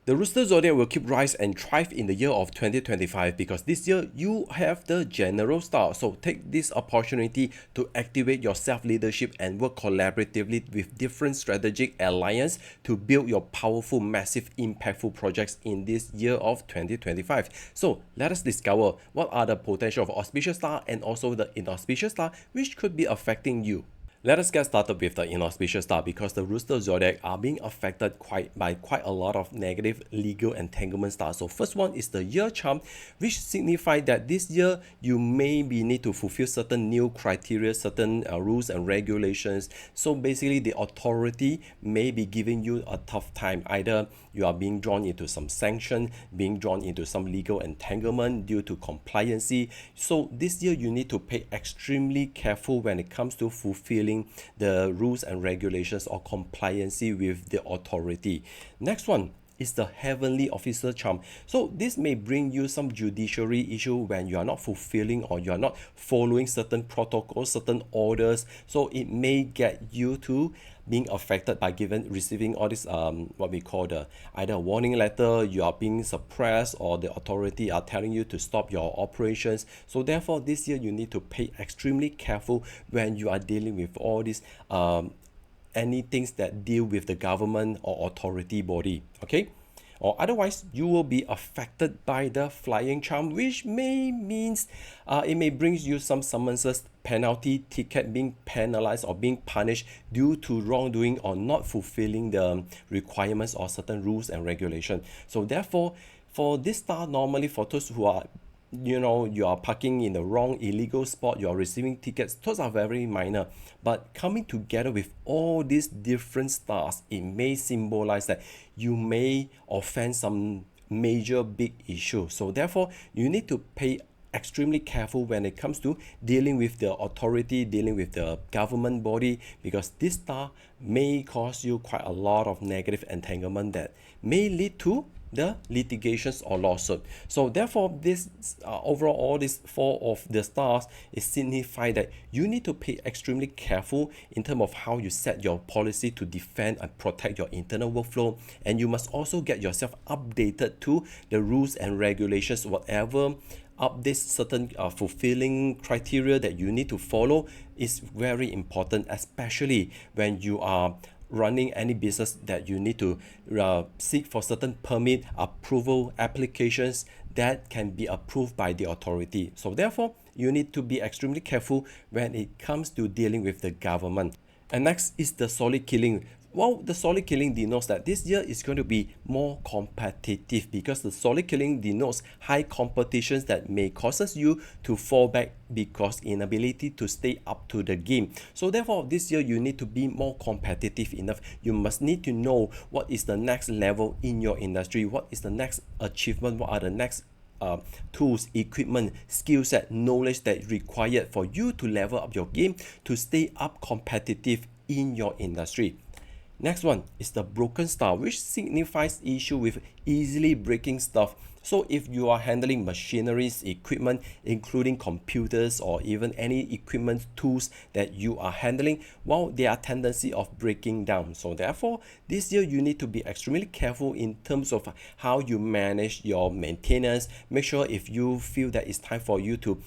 The Rooster Zodiac will keep rise and thrive in the year of 2025 because this year you have the General Star. So take this opportunity to activate your self-leadership and work collaboratively with different strategic alliance to build your powerful, massive, impactful projects in this year of 2025. So let us discover what are the potential of Auspicious Star and also the Inauspicious Star which could be affecting you. Let us get started with the inauspicious star because the Rooster Zodiac are being affected by quite a lot of negative legal entanglement stars. So first one is the year charm, which signifies that this year you maybe need to fulfill certain new criteria, certain rules and regulations. So basically the authority may be giving you a tough time. Either you are being drawn into some sanction, being drawn into some legal entanglement due to compliancy. So this year you need to pay extremely careful when it comes to fulfilling the rules and regulations or compliancy with the authority. Next one is the heavenly officer charm. So this may bring you some judiciary issue when you are not fulfilling or you are not following certain protocols, certain orders. So it may get you to being affected by receiving all this what we call the either a warning letter, you are being suppressed, or the authority are telling you to stop your operations. So therefore this year you need to pay extremely careful when you are dealing with all these any things that deal with the government or authority body, okay? Or otherwise you will be affected by the flying charm, which may means it may bring you some summonses, penalty, ticket, being penalized or being punished due to wrongdoing or not fulfilling the requirements or certain rules and regulations. So therefore for this star, normally for those who are you are parking in the wrong illegal spot, you are receiving tickets, those are very minor. But coming together with all these different stars, it may symbolize that you may offend some major big issue. So therefore you need to pay extremely careful when it comes to dealing with the authority, dealing with the government body, because this star may cause you quite a lot of negative entanglement that may lead to the litigations or lawsuit. So therefore this overall all these four of the stars is signify that you need to pay extremely careful in terms of how you set your policy to defend and protect your internal workflow, and you must also get yourself updated to the rules and regulations, whatever updates certain fulfilling criteria that you need to follow is very important, especially when you are running any business that you need to seek for certain permit approval applications that can be approved by the authority. So therefore you need to be extremely careful when it comes to dealing with the government. And next is the solid killing. Well, the solid killing denotes that this year is going to be more competitive because the solid killing denotes high competitions that may causes you to fall back because inability to stay up to the game. So therefore this year you need to be more competitive enough. You must need to know what is the next level in your industry, what is the next achievement, what are the next tools, equipment, skill set, knowledge that required for you to level up your game to stay up competitive in your industry. Next one is the broken star, which signifies issue with easily breaking stuff. So if you are handling machineries, equipment, including computers or even any equipment tools that you are handling, well, there are tendency of breaking down. So therefore, this year you need to be extremely careful in terms of how you manage your maintenance. Make sure if you feel that it's time for you to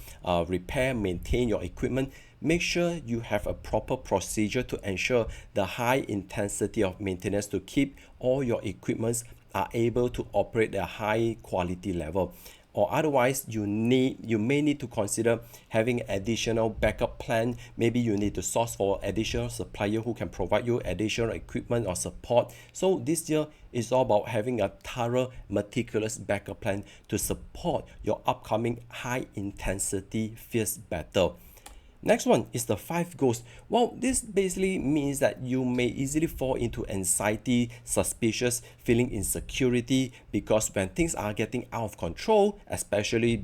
repair, maintain your equipment, make sure you have a proper procedure to ensure the high intensity of maintenance to keep all your equipments are able to operate at a high quality level. Or otherwise you may need to consider having additional backup plan. Maybe you need to source for additional supplier who can provide you additional equipment or support. So this year is all about having a thorough, meticulous backup plan to support your upcoming high intensity fierce battle. Next one is the 5 ghosts. Well, this basically means that you may easily fall into anxiety, suspicious, feeling insecurity, because when things are getting out of control, especially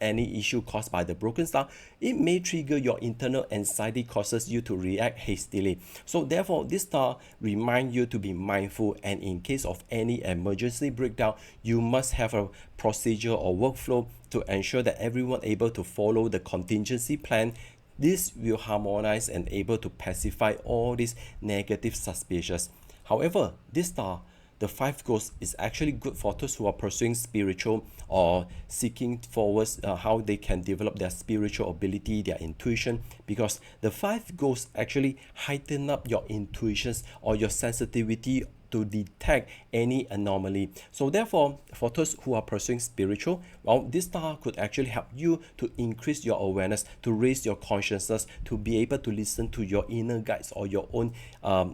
any issue caused by the broken star, it may trigger your internal anxiety, causes you to react hastily. So therefore, this star reminds you to be mindful, and in case of any emergency breakdown, you must have a procedure or workflow to ensure that everyone able to follow the contingency plan. This will harmonize and able to pacify all these negative suspicions. However, this star the 5 goals is actually good for those who are pursuing spiritual or seeking forwards how they can develop their spiritual ability, their intuition, because the 5 goals actually heighten up your intuitions or your sensitivity to detect any anomaly. So therefore, for those who are pursuing spiritual, well, this star could actually help you to increase your awareness, to raise your consciousness, to be able to listen to your inner guides or your own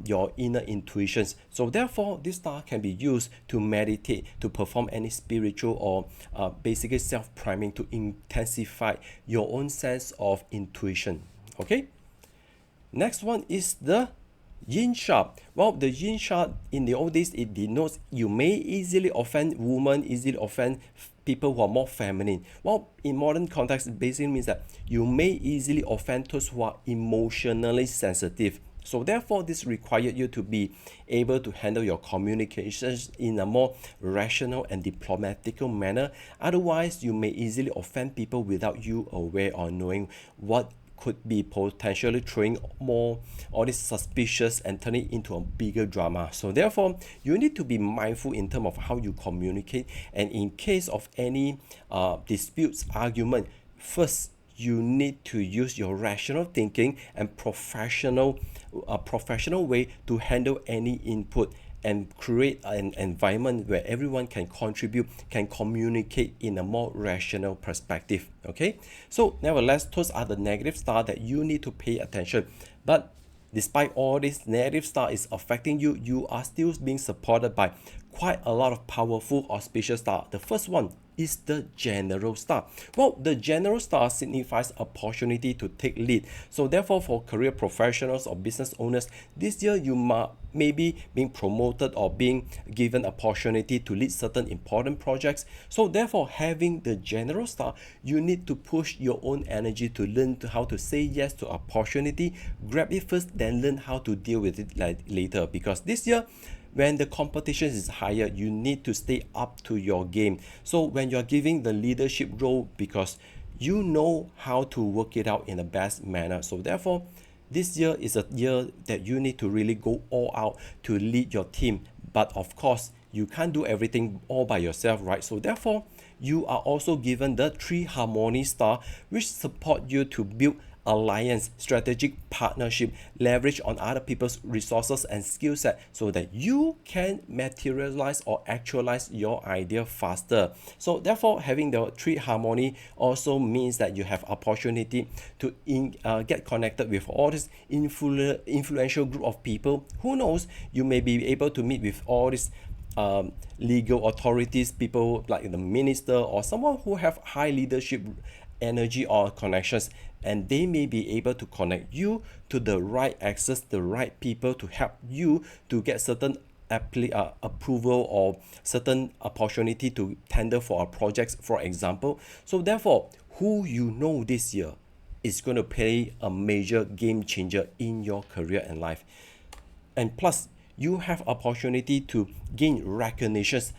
your inner intuitions. So therefore, this star can be used to meditate, to perform any spiritual or basically self-priming, to intensify your own sense of intuition. Okay. Next one is the yin chart. Well, the yin chart in the old days, it denotes you may easily offend women, easily offend people who are more feminine. Well, in modern context, it basically means that you may easily offend those who are emotionally sensitive. So therefore, this required you to be able to handle your communications in a more rational and diplomatical manner. Otherwise, you may easily offend people without you aware or knowing what could be potentially throwing more all this suspicious and turning into a bigger drama. So therefore, you need to be mindful in terms of how you communicate, and in case of any disputes, argument, first you need to use your rational thinking and professional way to handle any input and create an environment where everyone can contribute, can communicate in a more rational perspective. Okay, so nevertheless, those are the negative star that you need to pay attention. But despite all this negative star is affecting you, you are still being supported by quite a lot of powerful auspicious star. The first one is the general star. Well, the general star signifies opportunity to take lead. So therefore, for career professionals or business owners, this year you may be being promoted or being given opportunity to lead certain important projects. So therefore, having the general star, you need to push your own energy to learn how to say yes to opportunity, grab it first, then learn how to deal with it later. Because this year, when the competition is higher, you need to stay up to your game. So when you're giving the leadership role, because you know how to work it out in the best manner. So therefore, this year is a year that you need to really go all out to lead your team. But of course, you can't do everything all by yourself, right? So therefore, you are also given the 3 harmony star, which support you to build alliance, strategic partnership, leverage on other people's resources and skill set so that you can materialize or actualize your idea faster. So therefore, having the 3 harmony also means that you have opportunity to get connected with all this influential group of people. Who knows, you may be able to meet with all these legal authorities, people like the minister or someone who have high leadership energy or connections, and they may be able to connect you to the right access, the right people to help you to get certain approval or certain opportunity to tender for a project, for example. So therefore, who you know this year is going to play a major game changer in your career and life. And plus, you have opportunity to gain recognitions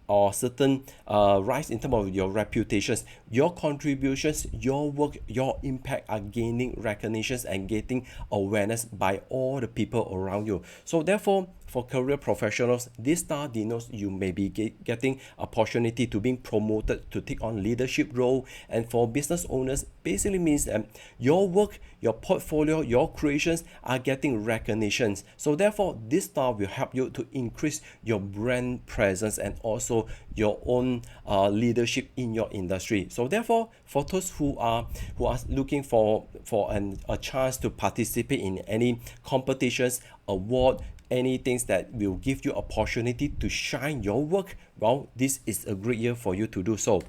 or certain rise in terms of your reputations, your contributions, your work, your impact are gaining recognitions and getting awareness by all the people around you. So therefore, for career professionals, this star denotes you may be getting opportunity to being promoted to take on leadership role. And for business owners, basically means that your work, your portfolio, your creations are getting recognitions. So therefore, this star will help you to increase your brand presence and also your own leadership in your industry. So therefore, for those who are looking for a chance to participate in any competitions, award, any things that will give you opportunity to shine your work, well, this is a great year for you to do so.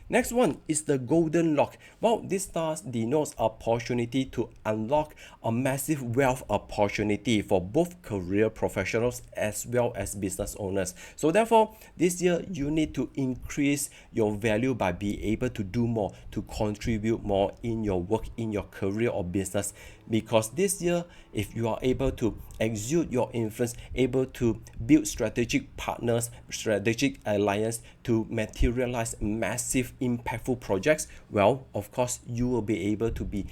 Next one is the golden lock. Well, this star denotes opportunity to unlock a massive wealth opportunity for both career professionals as well as business owners. So therefore, this year you need to increase your value by being able to do more, to contribute more in your work, in your career or business. Because this year, if you are able to exude your influence, able to build strategic partners, strategic alliance to materialize massive impactful projects, well, of course, you will be able to be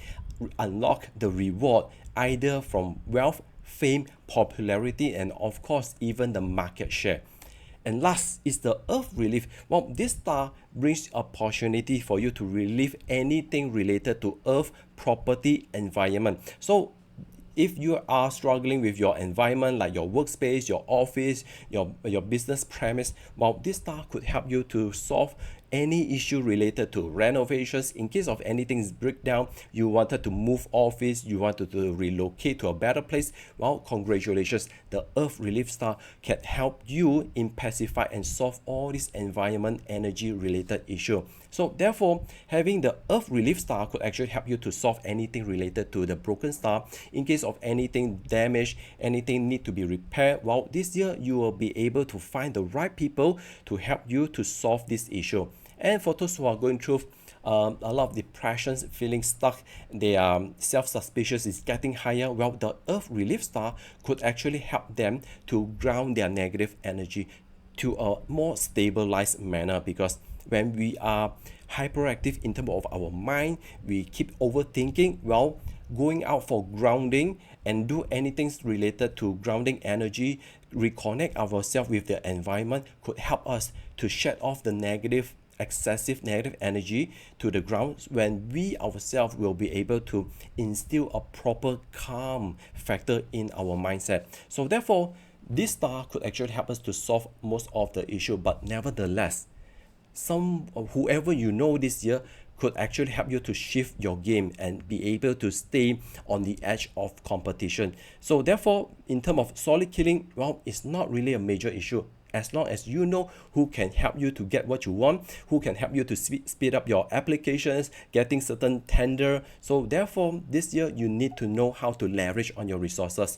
unlock the reward either from wealth, fame, popularity, and of course, even the market share. And last is the earth relief. Well, this star brings opportunity for you to relieve anything related to earth, property, environment. So if you are struggling with your environment, like your workspace, your office, your business premise, well, this star could help you to solve any issue related to renovations. In case of anything's breakdown, you wanted to move office, you wanted to relocate to a better place, well, congratulations, the earth relief star can help you in pacify and solve all these environment energy related issue. So therefore, having the earth relief star could actually help you to solve anything related to the broken star. In case of anything damaged, anything need to be repaired, well, this year you will be able to find the right people to help you to solve this issue. And for those who are going through a lot of depressions, feeling stuck, their self-suspicious is getting higher, well, the earth relief star could actually help them to ground their negative energy to a more stabilized manner. Because when we are hyperactive in terms of our mind, we keep overthinking, well, going out for grounding and do anything related to grounding energy, reconnect ourselves with the environment, could help us to shed off the excessive negative energy to the ground, when we ourselves will be able to instill a proper calm factor in our mindset. So therefore, this star could actually help us to solve most of the issue. But nevertheless, whoever you know this year could actually help you to shift your game and be able to stay on the edge of competition. So therefore, in terms of solid killing, well, it's not really a major issue, as long as you know who can help you to get what you want, who can help you to speed up your applications, getting certain tender. So therefore, this year you need to know how to leverage on your resources.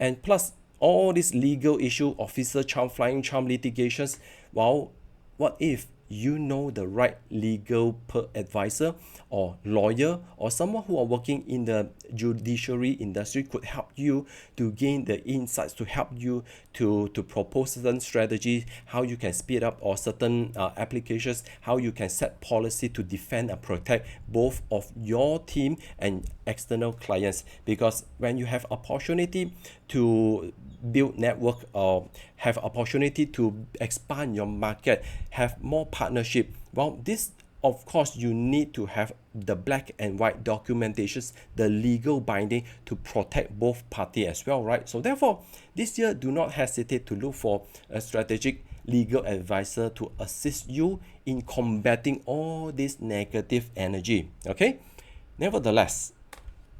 And plus, all this legal issue, officer charm, flying charm litigations, well, what if you know the right legal advisor or lawyer or someone who are working in the judiciary industry could help you to gain the insights, to help you to propose certain strategies, how you can speed up or certain applications, how you can set policy to defend and protect both of your team and external clients. Because when you have opportunity to build network or have opportunity to expand your market, have more partnership, well, this of course you need to have the black and white documentations, the legal binding to protect both party as well, right? So therefore, this year do not hesitate to look for a strategic legal advisor to assist you in combating all this negative energy. Okay, nevertheless,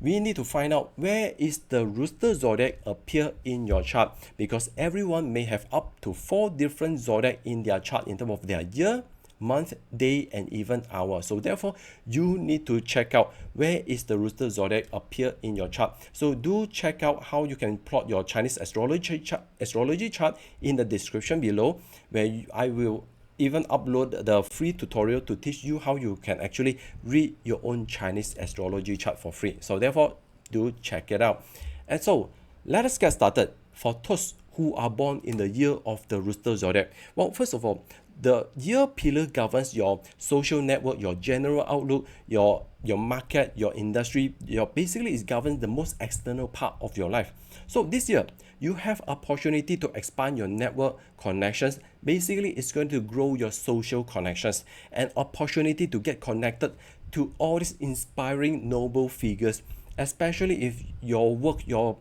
we need to find out where is the Rooster Zodiac appear in your chart, because everyone may have up to 4 different Zodiac in their chart in terms of their year, month, day, and even hour. So therefore, you need to check out where is the Rooster Zodiac appear in your chart. So do check out how you can plot your Chinese astrology chart in the description below, where I will even upload the free tutorial to teach you how you can actually read your own Chinese astrology chart for free. So therefore, do check it out. And so let us get started. For those who are born in the year of the Rooster Zodiac, well, first of all, the year pillar governs your social network, your general outlook, your market, your industry. Basically it governs the most external part of your life. So this year, you have opportunity to expand your network connections. Basically, it's going to grow your social connections and opportunity to get connected to all these inspiring noble figures, especially if your work, your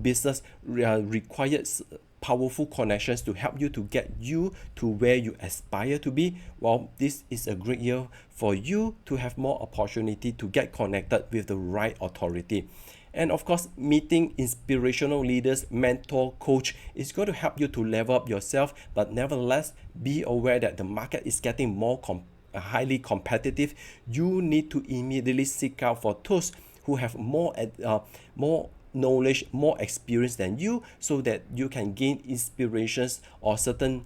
business requires powerful connections to help you to get you to where you aspire to be. Well, this is a great year for you to have more opportunity to get connected with the right authority. And of course, meeting inspirational leaders, mentor, coach is going to help you to level up yourself. But nevertheless, be aware that the market is getting more highly competitive. You need to immediately seek out for those who have more knowledge, more experience than you, so that you can gain inspirations or certain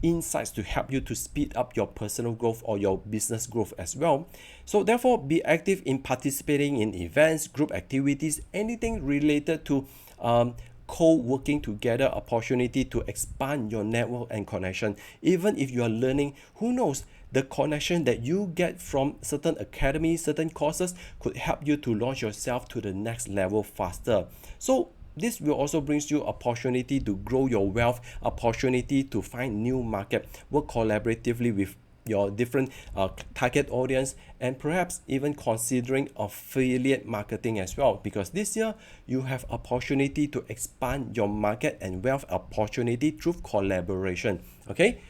insights to help you to speed up your personal growth or your business growth as well. So therefore, be active in participating in events, group activities, anything related to co-working together, opportunity to expand your network and connection. Even if you are learning, who knows, the connection that you get from certain academies, certain courses could help you to launch yourself to the next level faster. So this will also brings you opportunity to grow your wealth, opportunity to find new market, work collaboratively with your different target audience, and perhaps even considering affiliate marketing as well, because this year you have opportunity to expand your market and wealth opportunity through collaboration. Okay,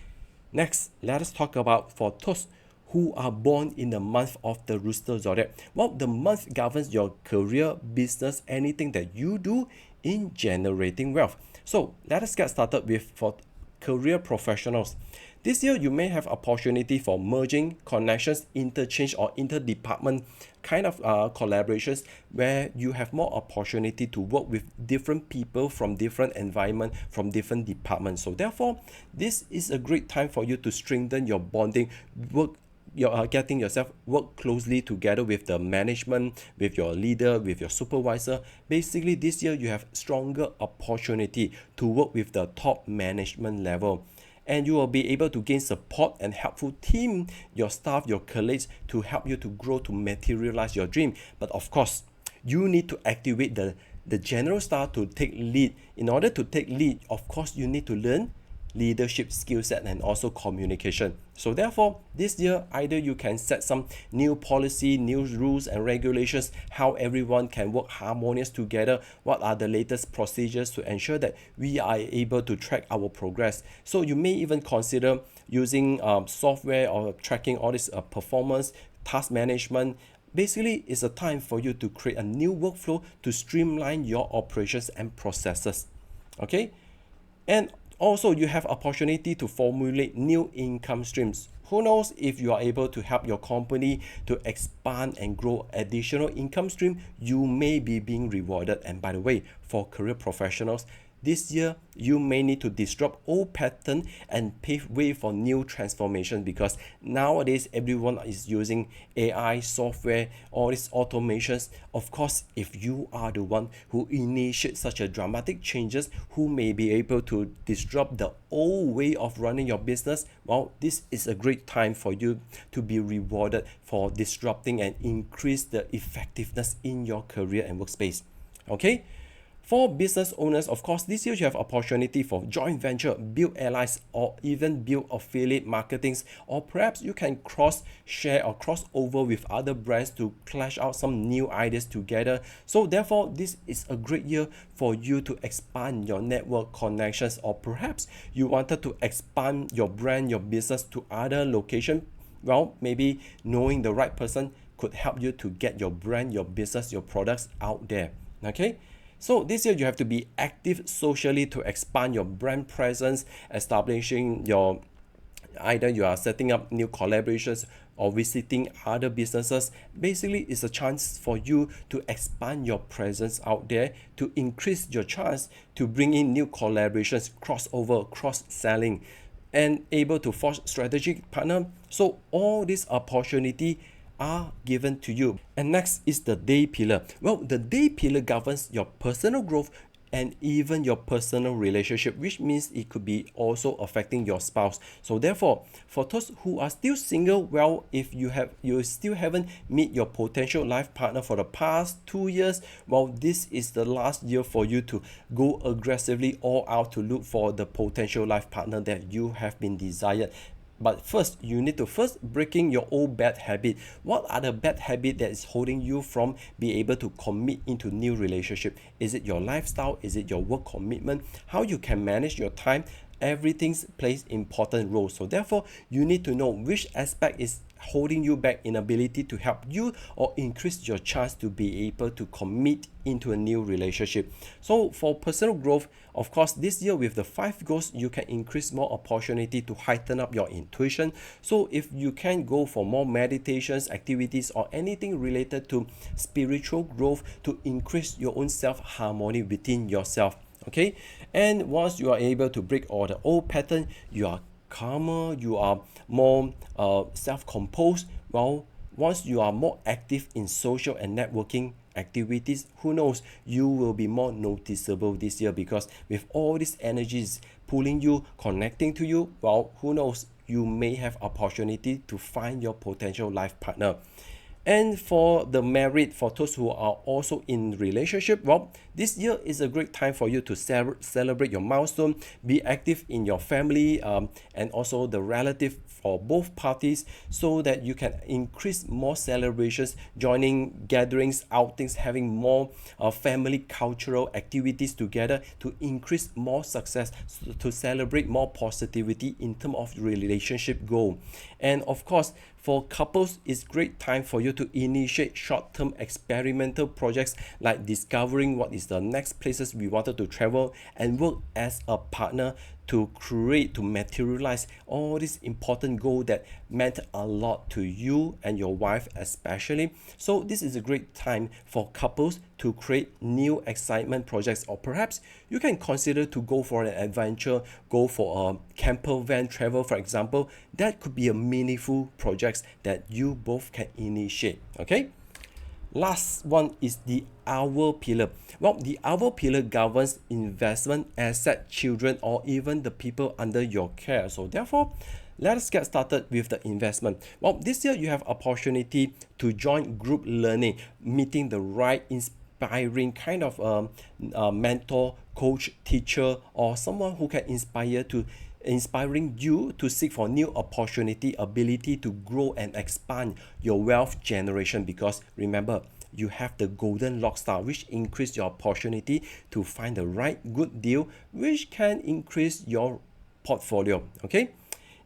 next let us talk about for those who are born in the month of the Rooster Zodiac. Well, the month governs your career, business, anything that you do in generating wealth. So let us get started with for career professionals. This year, you may have opportunity for merging, connections, interchange, or interdepartment kind of collaborations where you have more opportunity to work with different people from different environment, from different departments. So therefore, this is a great time for you to strengthen your bonding, work you're getting yourself work closely together with the management, with your leader, with your supervisor. Basically, this year you have stronger opportunity to work with the top management level, and you will be able to gain support and helpful team, your staff, your colleagues, to help you to grow, to materialize your dream. But of course, you need to activate the general star to take lead. In order to take lead, of course, you need to learn leadership skill set and also communication. So therefore, this year, either you can set some new policy, new rules and regulations, how everyone can work harmonious together, what are the latest procedures to ensure that we are able to track our progress. So you may even consider using software or tracking all this performance, task management. Basically, it's a time for you to create a new workflow to streamline your operations and processes. Okay, and also, you have opportunity to formulate new income streams. Who knows, if you are able to help your company to expand and grow additional income stream, you may be being rewarded. And by the way, for career professionals, this year you may need to disrupt old pattern and pave way for new transformation, because nowadays everyone is using AI software, all these automations. Of course, if you are the one who initiates such a dramatic changes, who may be able to disrupt the old way of running your business, well, this is a great time for you to be rewarded for disrupting and increase the effectiveness in your career and workspace. Okay. For business owners, of course, this year you have opportunity for joint venture, build allies, or even build affiliate marketings, or perhaps you can cross share or cross over with other brands to clash out some new ideas together. So therefore, this is a great year for you to expand your network connections, or perhaps you wanted to expand your brand, your business to other location. Well, maybe knowing the right person could help you to get your brand, your business, your products out there. Okay. So this year you have to be active socially to expand your brand presence, establishing your, either you are setting up new collaborations or visiting other businesses. Basically, it's a chance for you to expand your presence out there, to increase your chance to bring in new collaborations, crossover, cross-selling, and able to forge strategic partner. So all this opportunity are given to you. And next is the day pillar. Well, the day pillar governs your personal growth and even your personal relationship, which means it could be also affecting your spouse. So therefore, for those who are still single, well, if you still haven't met your potential life partner for the past 2 years, well, this is the last year for you to go aggressively all out to look for the potential life partner that you have been desired. But first, you need to first breaking your old bad habit. What are the bad habits that is holding you from being able to commit into new relationship? Is it your lifestyle? Is it your work commitment? How you can manage your time? Everything plays important role. So therefore, you need to know which aspect is holding you back, inability to help you or increase your chance to be able to commit into a new relationship. So for personal growth, of course, this year with the 5 goals, you can increase more opportunity to heighten up your intuition. So if you can go for more meditations, activities, or anything related to spiritual growth to increase your own self-harmony within yourself. Okay, and once you are able to break all the old pattern, you are calmer, you are more self-composed. Well, once you are more active in social and networking activities, who knows, you will be more noticeable this year, because with all these energies pulling you, connecting to you, well, who knows, you may have opportunity to find your potential life partner. And for the married, for those who are also in relationship, well, this year is a great time for you to celebrate your milestone, be active in your family, and also the relative for both parties, so that you can increase more celebrations, joining gatherings, outings, having more family cultural activities together to increase more success, to celebrate more positivity in terms of relationship goal. And of course, for couples, it's great time for you to initiate short-term experimental projects like discovering what is the next places we wanted to travel, and work as a partner to create, to materialize all these important goals that meant a lot to you and your wife especially. So this is a great time for couples to create new excitement projects, or perhaps you can consider to go for an adventure, go for a camper van travel, for example. That could be a meaningful projects that you both can initiate. Okay. Last one is the Owl Pillar. Well, the Owl Pillar governs investment, asset, children, or even the people under your care. So therefore, let us get started with the investment. Well, this year you have opportunity to join group learning, meeting the right inspiring kind of mentor, coach, teacher, or someone who can inspiring you to seek for new opportunity, ability to grow and expand your wealth generation. Because remember, you have the golden lock star, which increase your opportunity to find the right good deal, which can increase your portfolio. Okay.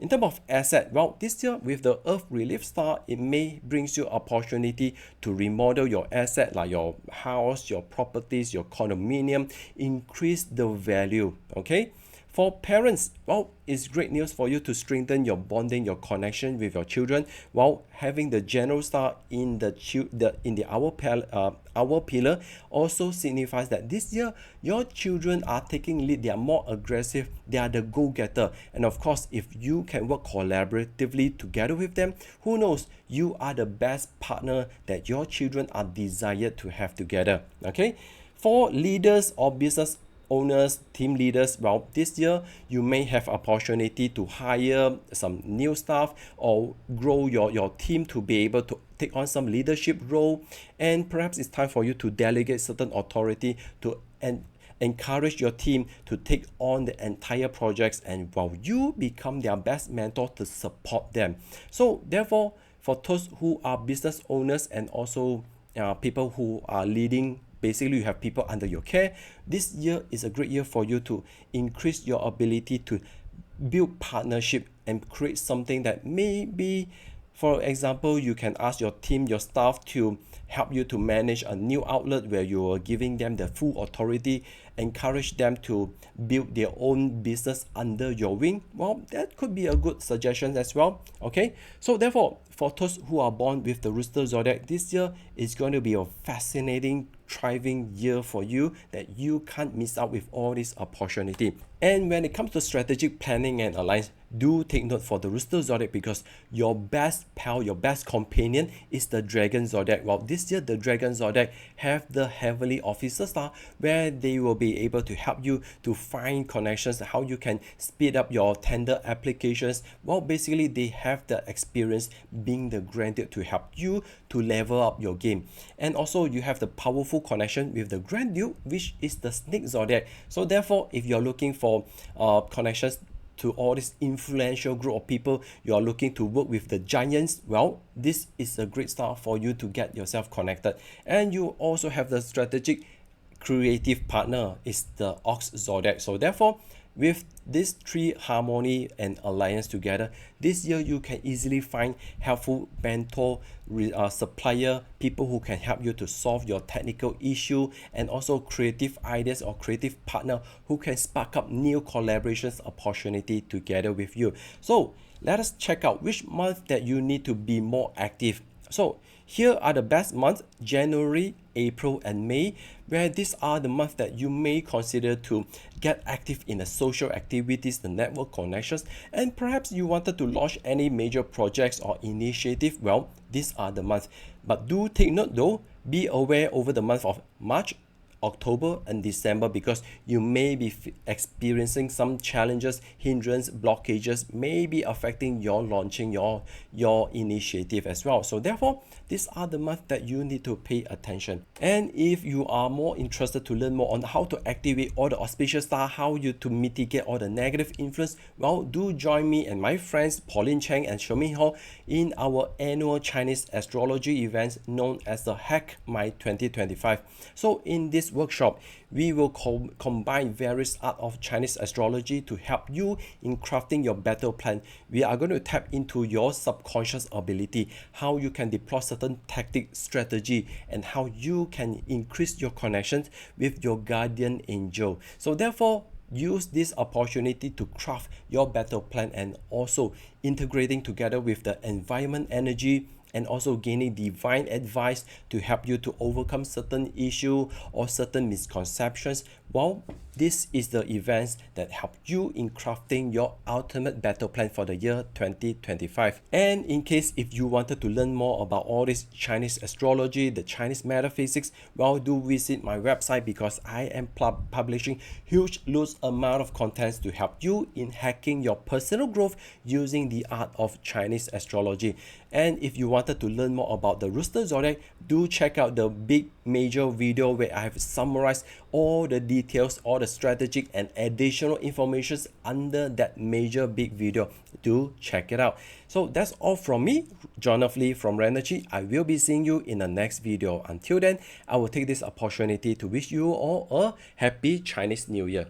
In terms of asset, well, this year with the Earth Relief Star, it may brings you opportunity to remodel your asset, like your house, your properties, your condominium, increase the value. Okay. For parents, well, it's great news for you to strengthen your bonding, your connection with your children, while having the general star in the Owl Pillar also signifies that this year your children are taking lead. They are more aggressive. They are the go-getter. And of course, if you can work collaboratively together with them, who knows, you are the best partner that your children are desired to have together. Okay, for leaders or business owners, team leaders, well, this year you may have opportunity to hire some new staff, or grow your team to be able to take on some leadership role. And perhaps it's time for you to delegate certain authority to encourage your team to take on the entire projects, and while you become their best mentor to support them. So therefore, for those who are business owners and also people who are leading, basically you have people under your care, this year is a great year for you to increase your ability to build partnership and create something that maybe, for example, you can ask your team, your staff to help you to manage a new outlet where you are giving them the full authority, encourage them to build their own business under your wing. Well, that could be a good suggestion as well. Okay, so therefore, for those who are born with the Rooster Zodiac, this year is going to be a fascinating, thriving year for you that you can't miss out with all this opportunity. And when it comes to strategic planning and alliance, do take note for the Rooster Zodiac, because your best pal, your best companion is the Dragon Zodiac. Well, this year the Dragon Zodiac have the Heavenly Officer Star, where they will be able to help you to find connections, how you can speed up your tender applications. Well, basically they have the experience being the granted to help you to level up your game. And also you have the powerful connection with the Grand Duke, which is the Snake Zodiac. So therefore, if you're looking for connections to all this influential group of people, you are looking to work with the giants, well, this is a great start for you to get yourself connected. And you also have the strategic creative partner, is the Ox Zodiac. So therefore, with these three harmony and alliance together, this year you can easily find helpful mentor, supplier, people who can help you to solve your technical issue, and also creative ideas or creative partner who can spark up new collaborations opportunity together with you. So let us check out which month that you need to be more active. So here are the best months: January, April, and May, where these are the months that you may consider to get active in the social activities, the network connections, and perhaps you wanted to launch any major projects or initiative. Well, these are the months. But do take note though, be aware over the month of March, October and December, because you may be experiencing some challenges, hindrance, blockages, may be affecting your launching your initiative as well. So therefore, these are the months that you need to pay attention. And if you are more interested to learn more on how to activate all the auspicious stars, how you to mitigate all the negative influence, well, do join me and my friends Pauline Cheng and Shermin Hall in our annual Chinese astrology events known as the Hack My 2025. So in this workshop, we will combine various art of Chinese astrology to help you in crafting your battle plan. We are going to tap into your subconscious ability, how you can deploy certain tactic strategy, and how you can increase your connections with your guardian angel. So therefore, use this opportunity to craft your battle plan and also integrating together with the environment energy, and also gaining divine advice to help you to overcome certain issue or certain misconceptions. Well, this is the events that help you in crafting your ultimate battle plan for the year 2025. And in case if you wanted to learn more about all this Chinese astrology, the Chinese metaphysics, well, do visit my website, because I am publishing huge loads amount of contents to help you in hacking your personal growth using the art of Chinese astrology. And if you wanted to learn more about the Rooster Zodiac, do check out the big major video where I have summarized all the details, all the strategic and additional informations under that major big video. Do check it out. So that's all from me, John of Lee from Renergy. I will be seeing you in the next video. Until then, I will take this opportunity to wish you all a happy Chinese New Year.